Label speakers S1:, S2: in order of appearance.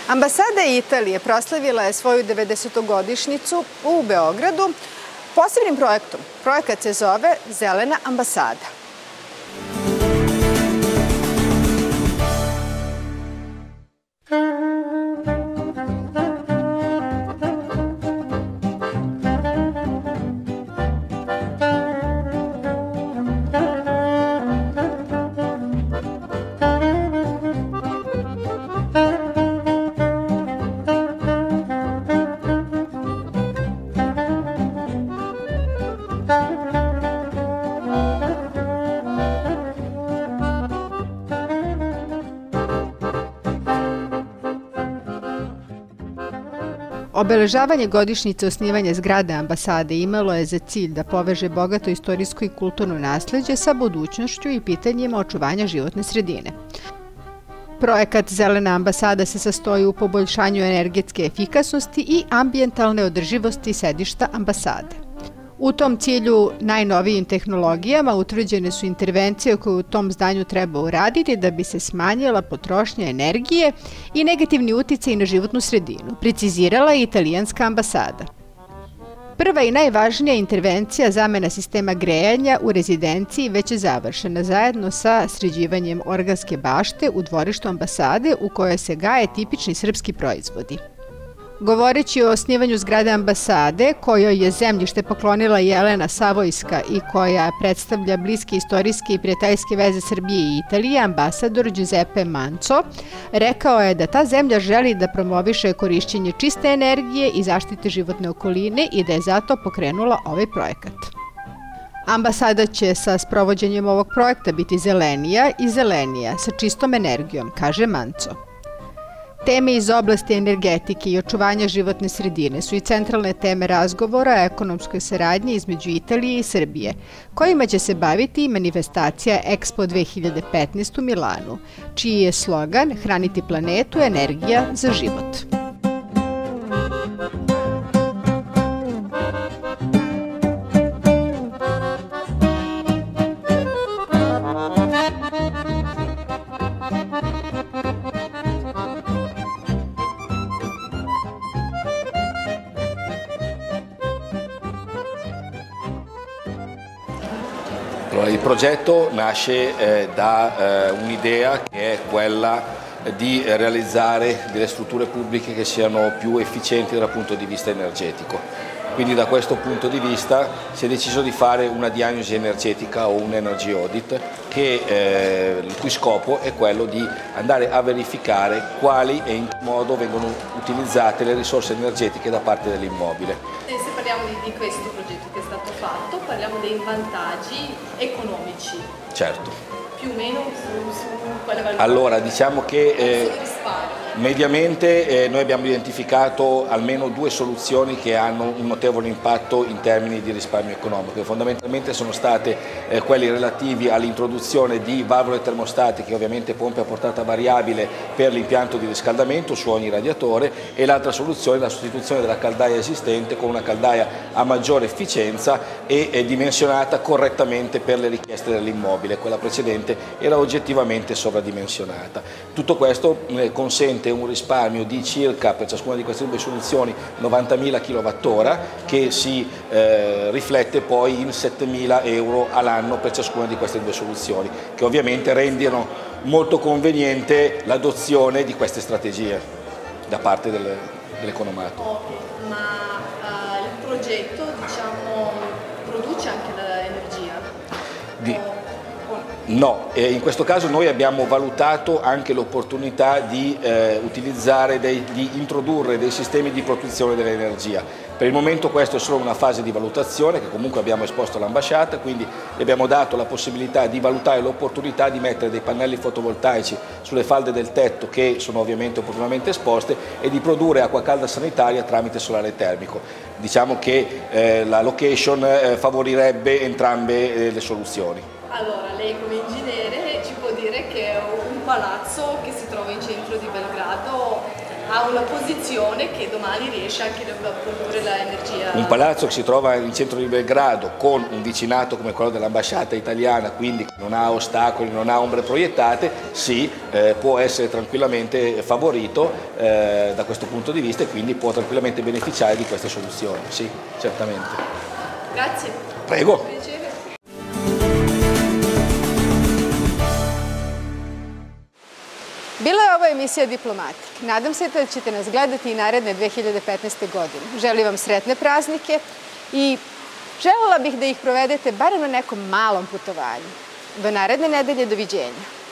S1: Ambasada Italije proslavila je svoju 90-godišnjicu u Beogradu posebnim projektom. Projekat se zove Zelena ambasada. Obeležavanje godišnjice osnivanja zgrade ambasade imalo je za cilj da poveže bogato istorijsko i kulturno nasleđe sa budućnošću i pitanjima očuvanja životne sredine. Projekat Zelena ambasada se sastoji u poboljšanju energetske efikasnosti i ambijentalne održivosti sedišta ambasade. U tom cilju najnovijim tehnologijama utvrđene su intervencije koje u tom zdanju treba uraditi da bi se smanjila potrošnja energije i negativni uticaj na životnu sredinu, precizirala je italijanska ambasada. Prva i najvažnija intervencija zamena sistema grejanja u rezidenciji već je završena zajedno sa sređivanjem organske bašte u dvorištu ambasade u kojoj se gaje tipični srpski proizvodi. Govoreći o osnivanju zgrade ambasade, kojoj je zemljište poklonila Jelena Savojska i koja predstavlja bliske istorijske i prijateljske veze Srbije i Italije, ambasador Giuseppe Manco rekao je da ta zemlja želi da promoviše korišćenje čiste energije i zaštite životne okoline i da je zato pokrenula ovaj projekat. Ambasada će sa sprovođenjem ovog projekta biti zelenija i zelenija sa čistom energijom, kaže Manco. Teme iz oblasti energetike i očuvanja životne sredine su i centralne teme razgovora o ekonomskoj saradnji između Italije i Srbije, kojima će se baviti i manifestacija Expo 2015 u Milanu, čiji je slogan Hraniti planetu, energija za život.
S2: Il progetto nasce da un'idea che è quella di realizzare delle strutture pubbliche che siano più efficienti dal punto di vista energetico. Quindi da questo punto di vista si è deciso di fare una diagnosi energetica o un energy audit il cui scopo è quello di andare a verificare quali e in che modo vengono utilizzate le risorse energetiche da parte dell'immobile.
S3: E se parliamo di questo progetto che è stato fatto, parliamo dei vantaggi economici.
S2: Certo.
S3: Più o meno su quale valore?
S2: Allora, diciamo che mediamente noi abbiamo identificato almeno due soluzioni che hanno un notevole impatto in termini di risparmio economico, che fondamentalmente sono state quelli relativi all'introduzione di valvole termostatiche, ovviamente pompe a portata variabile per l'impianto di riscaldamento su ogni radiatore, e l'altra soluzione è la sostituzione della caldaia esistente con una caldaia a maggiore efficienza e dimensionata correttamente per le richieste dell'immobile. Quella precedente era oggettivamente sovradimensionata. Tutto questo consente un risparmio di circa, per ciascuna di queste due soluzioni, 90.000 kWh che si riflette poi in 7.000 euro all'anno per ciascuna di queste due soluzioni, che ovviamente rendono molto conveniente l'adozione di queste strategie da parte dell'economato.
S3: Okay, ma il progetto, diciamo, produce anche l'energia?
S2: No, in questo caso noi abbiamo valutato anche l'opportunità di di introdurre dei sistemi di produzione dell'energia. Per il momento questo è solo una fase di valutazione che comunque abbiamo esposto all'ambasciata, quindi gli abbiamo dato la possibilità di valutare l'opportunità di mettere dei pannelli fotovoltaici sulle falde del tetto che sono ovviamente opportunamente esposte e di produrre acqua calda sanitaria tramite solare termico. Diciamo che la location favorirebbe entrambe le soluzioni.
S3: Allora, lei come ingegnere ci può dire che è un palazzo che si trova in centro di Belgrado ha una posizione che domani riesce anche a produrre l'energia.
S2: Un palazzo che si trova in centro di Belgrado con un vicinato come quello dell'ambasciata italiana, quindi non ha ostacoli, non ha ombre proiettate, sì, può essere tranquillamente favorito da questo punto di vista e quindi può tranquillamente beneficiare di queste soluzioni, sì, certamente.
S3: Grazie.
S2: Prego.
S1: Bila je ovo emisija Diplomatik. Nadam se da ćete nas gledati i naredne 2015. godine. Želim vam sretne praznike i želela bih da ih provedete barem na nekom malom putovanju. Do naredne nedelje, doviđenja.